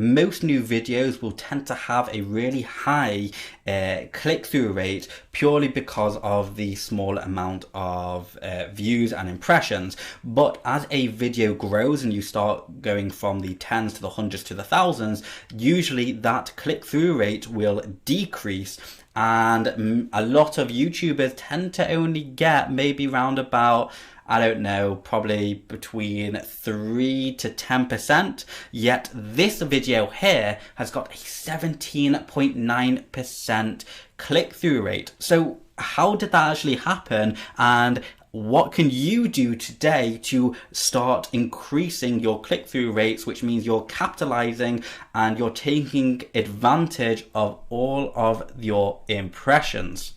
Most new videos will tend to have a really high click-through rate purely because of the small amount of views and impressions. But as a video grows and you start going from the tens to the hundreds to the thousands, usually that click-through rate will decrease. And a lot of YouTubers tend to only get maybe round about, I don't know, probably between 3 to 10%. Yet this video here has got a 17.9% click-through rate. So how did that actually happen? And what can you do today to start increasing your click-through rates, which means you're capitalizing and you're taking advantage of all of your impressions?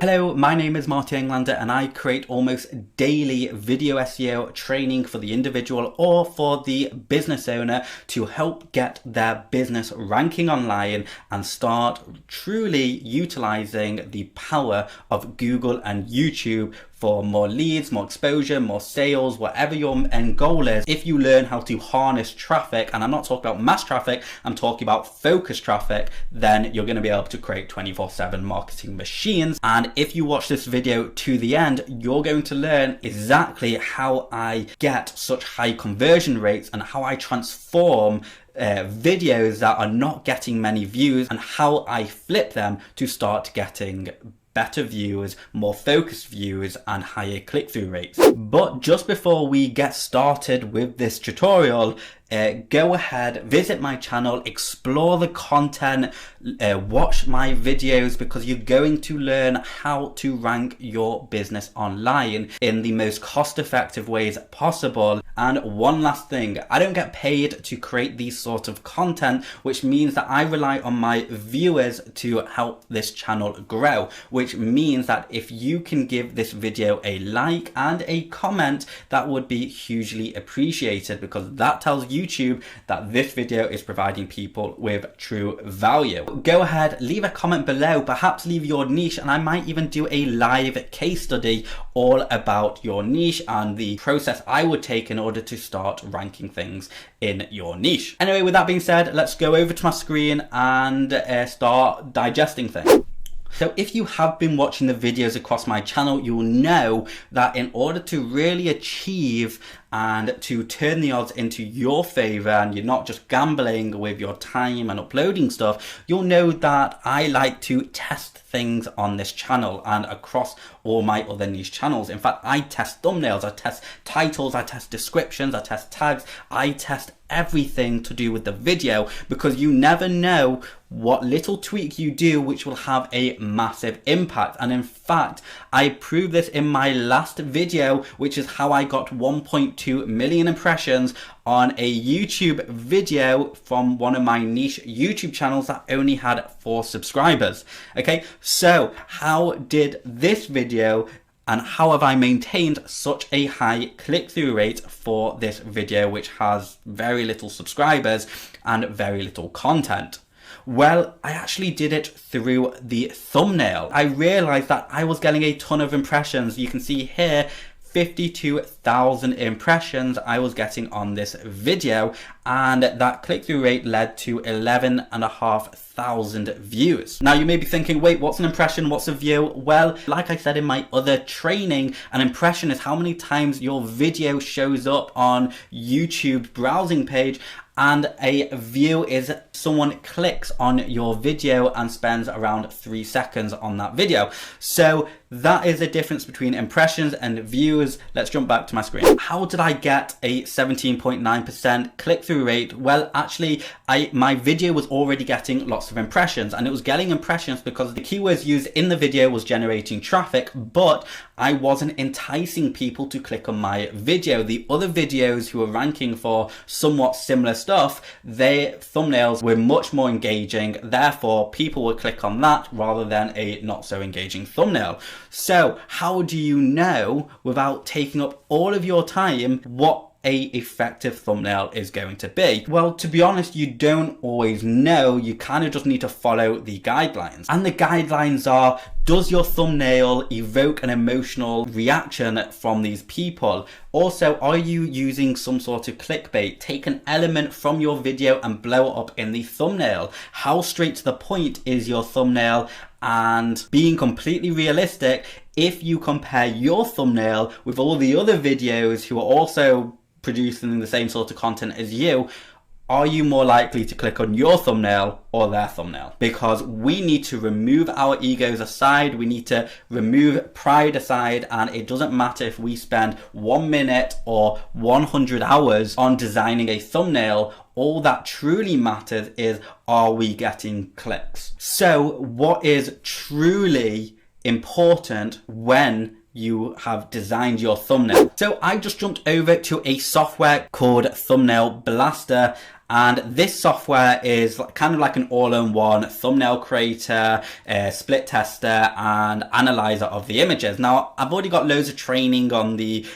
Hello, my name is Marty Englander and I create almost daily video SEO training for the individual or for the business owner to help get their business ranking online and start truly utilizing the power of Google and YouTube for more leads, more exposure, more sales, whatever your end goal is. If you learn how to harness traffic, and I'm not talking about mass traffic, I'm talking about focused traffic, then you're going to be able to create 24/7 marketing machines. And if you watch this video to the end, you're going to learn exactly how I get such high conversion rates and how I transform videos that are not getting many views and how I flip them to start getting better views, more focused views, and higher click-through rates. But just before we get started with this tutorial, go ahead, visit my channel, explore the content, watch my videos, because you're going to learn how to rank your business online in the most cost-effective ways possible. And one last thing, I don't get paid to create these sort of content, which means that I rely on my viewers to help this channel grow, which means that if you can give this video a like and a comment, that would be hugely appreciated, because that tells YouTube that this video is providing people with true value. Go ahead, leave a comment below, perhaps leave your niche, and I might even do a live case study all about your niche and the process I would take in order to start ranking things in your niche. Anyway, with that being said, let's go over to my screen and start digesting things. So if you have been watching the videos across my channel, you will know that in order to really achieve and to turn the odds into your favor, and you're not just gambling with your time and uploading stuff, you'll know that I like to test things on this channel and across all my other niche channels. In fact, I test thumbnails, I test titles, I test descriptions, I test tags, I test everything to do with the video, because you never know what little tweak you do which will have a massive impact. And in fact, I proved this in my last video, which is how I got 1.2 million impressions on a YouTube video from one of my niche YouTube channels that only had 4 subscribers. Okay, so how did this video and how have I maintained such a high click-through rate for this video, which has very little subscribers and very little content? Well, I actually did it through the thumbnail. I realized that I was getting a ton of impressions. You can see here 52,000 impressions I was getting on this video, and that click-through rate led to 11,500 views. Now you may be thinking, wait, what's an impression? What's a view? Well, like I said in my other training, an impression is how many times your video shows up on YouTube browsing page, and a view is someone clicks on your video and spends around 3 seconds on that video. So that is the difference between impressions and views. Let's jump back to my screen. How did I get a 17.9% click-through rate? Well, actually, my video was already getting lots of impressions, and it was getting impressions because the keywords used in the video was generating traffic, but I wasn't enticing people to click on my video. The other videos who were ranking for somewhat similar stuff, their thumbnails were much more engaging, therefore people would click on that rather than a not so engaging thumbnail. So how do you know, without taking up all of your time, what a effective thumbnail is going to be? Well, to be honest, you don't always know. You kind of just need to follow the guidelines. And the guidelines are, does your thumbnail evoke an emotional reaction from these people? Also, are you using some sort of clickbait? Take an element from your video and blow it up in the thumbnail. How straight to the point is your thumbnail? And being completely realistic, if you compare your thumbnail with all the other videos who are also producing the same sort of content as you, are you more likely to click on your thumbnail or their thumbnail? Because we need to remove our egos aside, we need to remove pride aside, and it doesn't matter if we spend 1 minute or 100 hours on designing a thumbnail. All that truly matters is, are we getting clicks? So what is truly important when you have designed your thumbnail? So I just jumped over to a software called Thumbnail Blaster, and this software is kind of like an all-in-one thumbnail creator, split tester, and analyzer of the images. Now, I've already got loads of training on the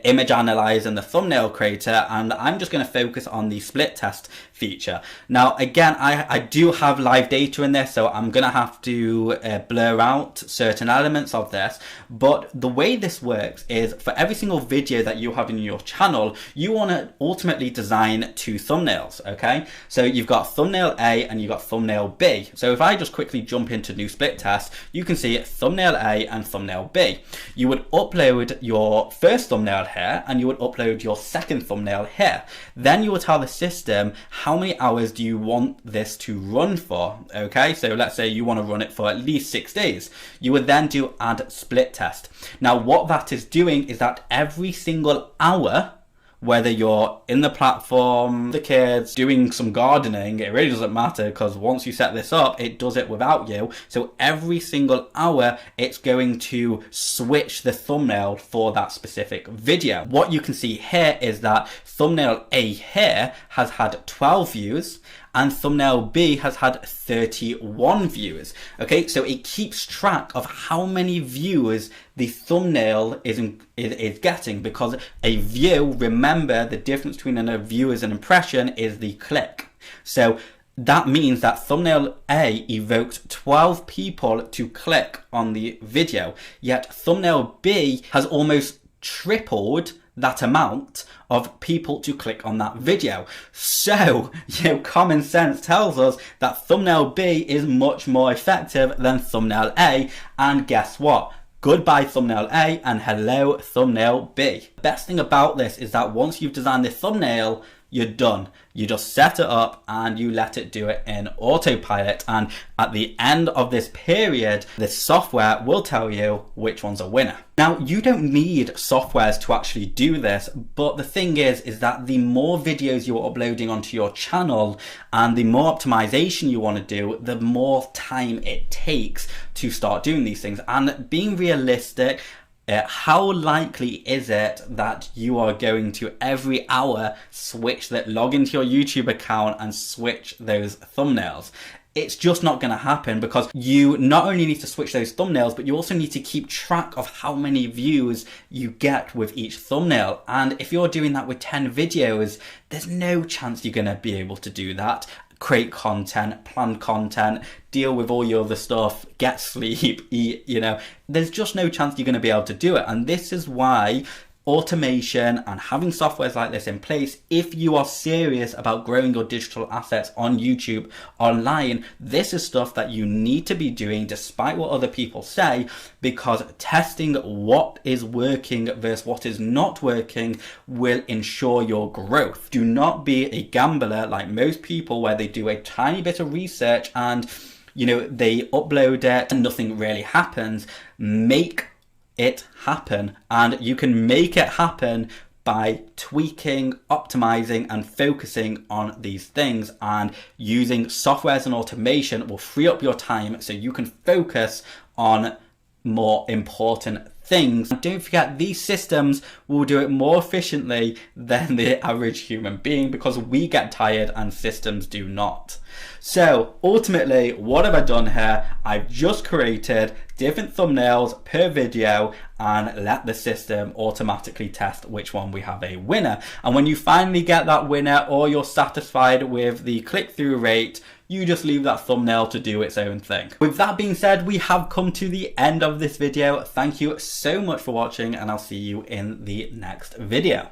image analyzer and the thumbnail creator, and I'm just going to focus on the split test feature. Now, again, I do have live data in this, so I'm going to have to blur out certain elements of this. But the way this works is, for every single video that you have in your channel, you want to ultimately design 2 thumbnails. Okay, so you've got thumbnail A and you've got thumbnail B. So if I just quickly jump into new split test, you can see thumbnail A and thumbnail B. You would upload your first thumbnail here and you would upload your second thumbnail here. Then you will tell the system how many hours do you want this to run for. Okay, so let's say you want to run it for at least 6 days. You would then do add split test. Now what that is doing is that every single hour, whether you're in the platform, the kids, doing some gardening, it really doesn't matter, because once you set this up, it does it without you. So every single hour, it's going to switch the thumbnail for that specific video. What you can see here is that thumbnail A here has had 12 views, and thumbnail B has had 31 views. Okay, so it keeps track of how many views the thumbnail is getting, because a view, remember, the difference between a view and an impression is the click. So that means that thumbnail A evoked 12 people to click on the video, yet thumbnail B has almost tripled that amount of people to click on that video. So, common sense tells us that thumbnail B is much more effective than thumbnail A, and guess what? Goodbye thumbnail A and hello thumbnail B. The best thing about this is that once you've designed the thumbnail, you're done. You just set it up and you let it do it in autopilot, and at the end of this period, this software will tell you which one's a winner. Now, you don't need softwares to actually do this, but the thing is that the more videos you're uploading onto your channel and the more optimization you want to do, the more time it takes to start doing these things. And being realistic, how likely is it that you are going to every hour log into your YouTube account and switch those thumbnails? It's just not going to happen, because you not only need to switch those thumbnails, but you also need to keep track of how many views you get with each thumbnail. And if you're doing that with 10 videos, there's no chance you're going to be able to do that. Create content, plan content, deal with all your other stuff, get sleep, eat, there's just no chance you're going to be able to do it. And this is why automation and having softwares like this in place, if you are serious about growing your digital assets on YouTube, online, this is stuff that you need to be doing despite what other people say, because testing what is working versus what is not working will ensure your growth. Do not be a gambler like most people, where they do a tiny bit of research and they upload it and nothing really happens. Make it happen, and you can make it happen by tweaking, optimizing, and focusing on these things, and using softwares and automation will free up your time so you can focus on more important things. And don't forget, these systems will do it more efficiently than the average human being because we get tired and systems do not. So ultimately, what have I done here? I've just created different thumbnails per video and let the system automatically test which one we have a winner. And when you finally get that winner, or you're satisfied with the click-through rate, you just leave that thumbnail to do its own thing. With that being said, we have come to the end of this video. Thank you so much for watching, and I'll see you in the next video.